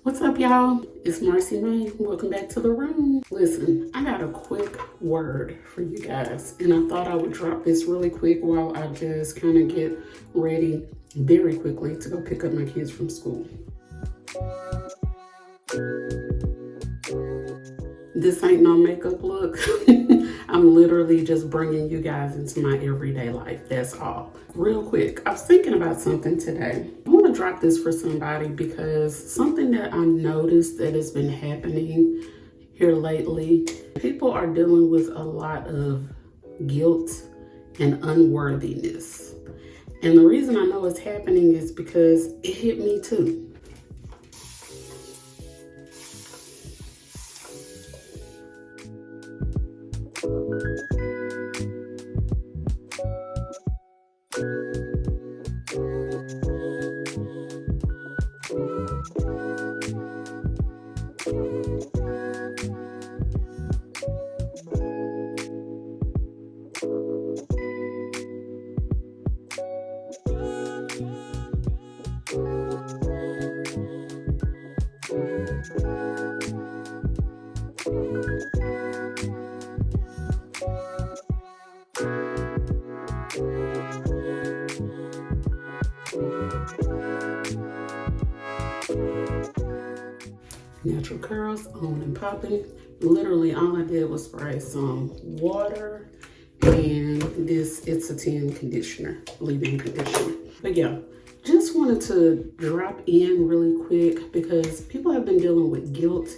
What's up, y'all? It's Marcy May. Welcome back to the room. Listen, I got a quick word for you guys, and I thought I would drop this really quick while I just kind of get ready very quickly to go pick up my kids from school. This ain't no makeup look. I'm literally just bringing you guys into my everyday life. That's all. Real quick, I was thinking about something today. I want to drop this for somebody because something that I noticed that has been happening here lately, people are dealing with a lot of guilt and unworthiness. And the reason I know it's happening is because it hit me too. Natural curls on and popping. Literally all I did was spray some water and this It's a 10 conditioner, leave-in conditioner. But yeah, just wanted to drop in really quick because people have been dealing with guilt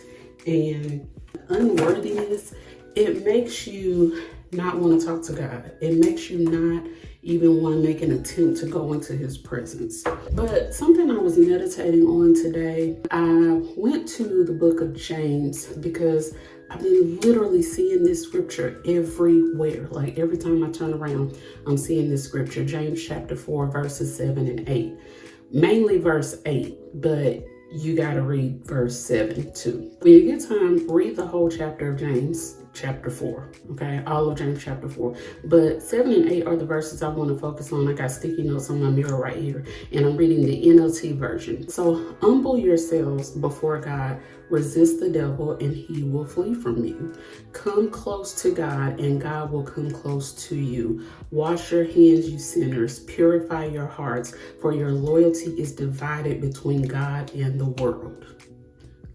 and unworthiness. It makes you not want to talk to God. It makes you not even want to make an attempt to go into his presence. But something I was meditating on today, I went to the book of James because I've been literally seeing this scripture everywhere. Like every time I turn around, I'm seeing this scripture, James chapter 4, verses 7 and 8. Mainly verse 8, but you got to read verse 7 too. When you get time, read the whole chapter of James chapter 4, okay? All of James chapter 4. But 7 and 8 are the verses I want to focus on. I got sticky notes on my mirror right here, and I'm reading the NLT version. So humble yourselves before God, resist the devil, and he will flee from you. Come close to God, and God will come close to you. Wash your hands, you sinners. Purify your hearts, for your loyalty is divided between God and the world.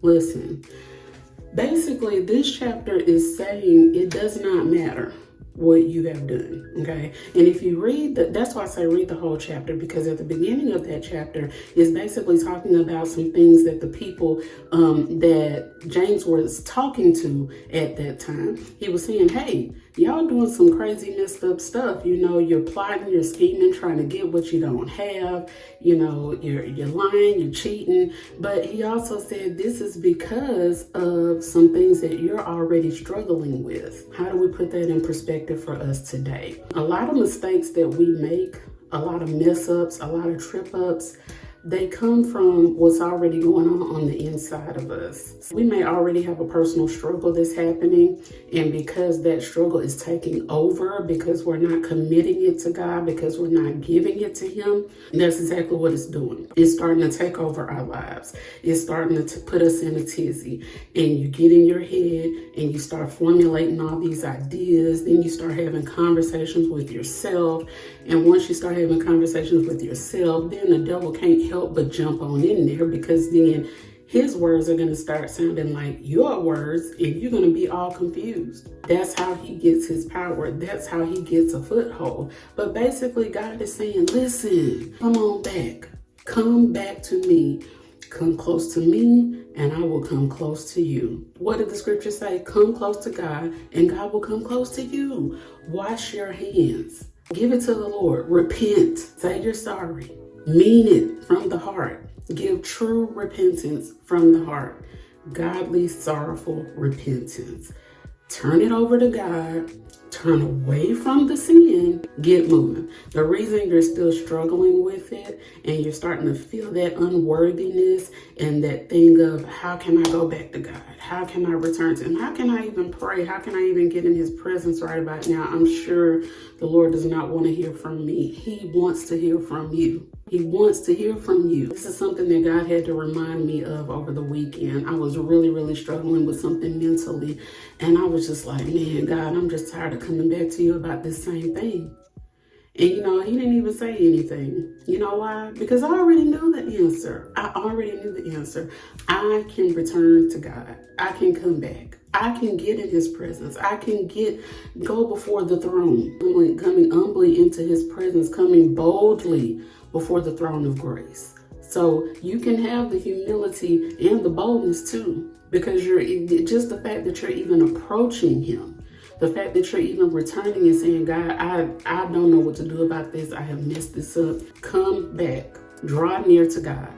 Listen. Basically, this chapter is saying it does not matter what you have done, okay? And if you read that's why I say read the whole chapter, because at the beginning of that chapter is basically talking about some things that the people that James was talking to at that time, he was saying, hey, y'all doing some crazy messed up stuff. You know, you're plotting, you're scheming, trying to get what you don't have. You know, you're lying, you're cheating. But he also said this is because of some things that you're already struggling with. How do we put that in perspective for us today? A lot of mistakes that we make, a lot of mess ups, a lot of trip ups, they come from what's already going on the inside of us. We may already have a personal struggle that's happening, and because that struggle is taking over, because we're not committing it to God, because we're not giving it to him, that's exactly what it's doing. It's starting to take over our lives. It's starting to put us in a tizzy, and you get in your head and you start formulating all these ideas. Then you start having conversations with yourself, and once you start having conversations with yourself, then the devil can't help but jump on in there, because then his words are going to start sounding like your words, and you're going to be all confused. That's how he gets his power. That's how he gets a foothold. But basically, God is saying, listen, come on back. Come back to me. Come close to me, and I will come close to you. What did the scripture say? Come close to God, and God will come close to you. Wash your hands. Give it to the Lord. Repent. Say you're sorry. Mean it from the heart. Give true repentance from the heart. Godly, sorrowful repentance. Turn it over to God. Turn away from the sin. Get moving. The reason you're still struggling with it and you're starting to feel that unworthiness and that thing of how can I go back to God? How can I return to him? How can I even pray? How can I even get in his presence right about now? I'm sure the Lord does not want to hear from me. He wants to hear from you. He wants to hear from you. This is something that God had to remind me of over the weekend. I was really, really struggling with something mentally. And I was just like, man, God, I'm just tired of coming back to you about this same thing. And he didn't even say anything. You know why? Because I already knew the answer. I already knew the answer. I can return to God. I can come back. I can get in his presence. I can go before the throne, coming humbly into his presence, coming boldly before the throne of grace. So you can have the humility and the boldness too, because just the fact that you're even approaching him. The fact that you're even returning and saying, God, I don't know what to do about this. I have messed this up. Come back. Draw near to God.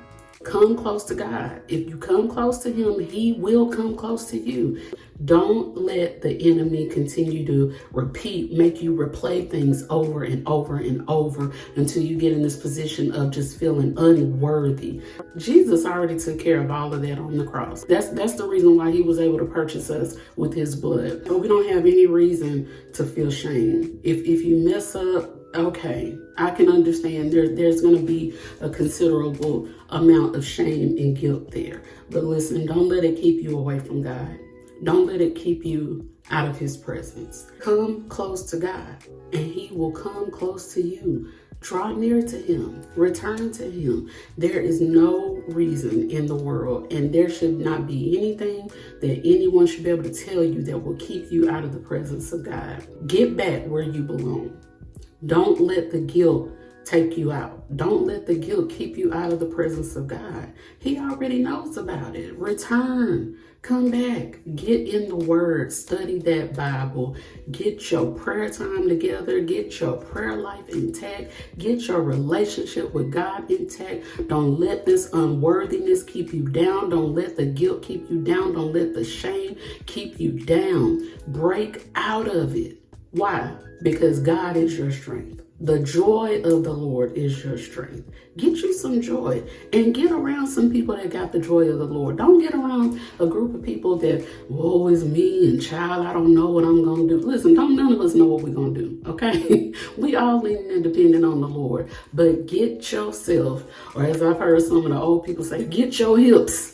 Come close to God. If you come close to him, he will come close to you. Don't let the enemy continue to make you replay things over and over and over until you get in this position of just feeling unworthy. Jesus already took care of all of that on the cross. That's the reason why he was able to purchase us with his blood. But we don't have any reason to feel shame. If you mess up, okay, I can understand there's going to be a considerable amount of shame and guilt there. But listen, don't let it keep you away from God. Don't let it keep you out of his presence. Come close to God and he will come close to you. Draw near to him. Return to him. There is no reason in the world, and there should not be anything that anyone should be able to tell you that will keep you out of the presence of God. Get back where you belong. Don't let the guilt take you out. Don't let the guilt keep you out of the presence of God. He already knows about it. Return. Come back. Get in the word. Study that Bible. Get your prayer time together. Get your prayer life intact. Get your relationship with God intact. Don't let this unworthiness keep you down. Don't let the guilt keep you down. Don't let the shame keep you down. Break out of it. Why? Because God is your strength. The joy of the Lord is your strength. Get you some joy and get around some people that got the joy of the Lord. Don't get around a group of people that, woe is me and child, I don't know what I'm going to do. Listen, none of us know what we're going to do, okay? We all leaning and depending on the Lord. But get yourself, or as I've heard some of the old people say, get your hips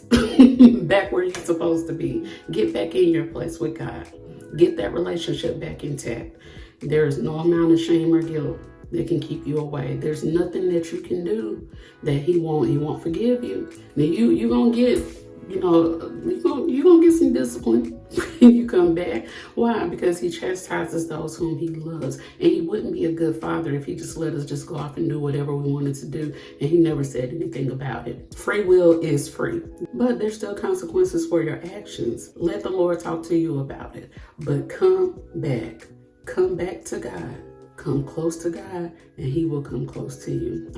back where you're supposed to be. Get back in your place with God. Get that relationship back intact. There is no amount of shame or guilt that can keep you away. There's nothing that you can do that he won't forgive you. Now you're gonna get, you're gonna get some discipline when you come back. Why? Because he chastises those whom he loves. And he wouldn't be a good father if he just let us just go off and do whatever we wanted to do. And he never said anything about it. Free will is free, but there's still consequences for your actions. Let the Lord talk to you about it, but come back. Come back to God. Come close to God, and he will come close to you.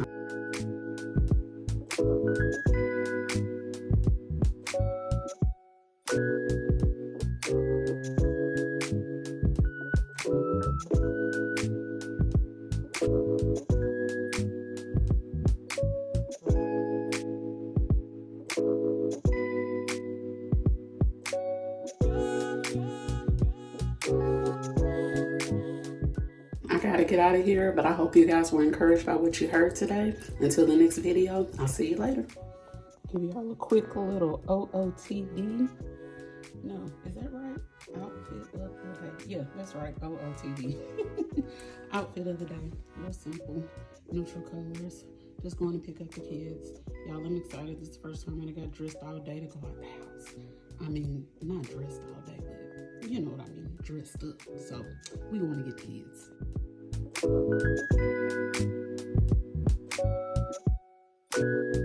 I gotta get out of here, but I hope you guys were encouraged by what you heard today. Until the next video, I'll see you later. Give y'all a quick little OOTD. No, is that right? Outfit of the day. Yeah, that's right. OOTD. Outfit of the day. Real simple. Neutral colors. Just going to pick up the kids. Y'all, I'm excited. This is the first time I got dressed all day to go out the house. I mean, not dressed all day, but you know what I mean. Dressed up. So we want to get kids. Thank you.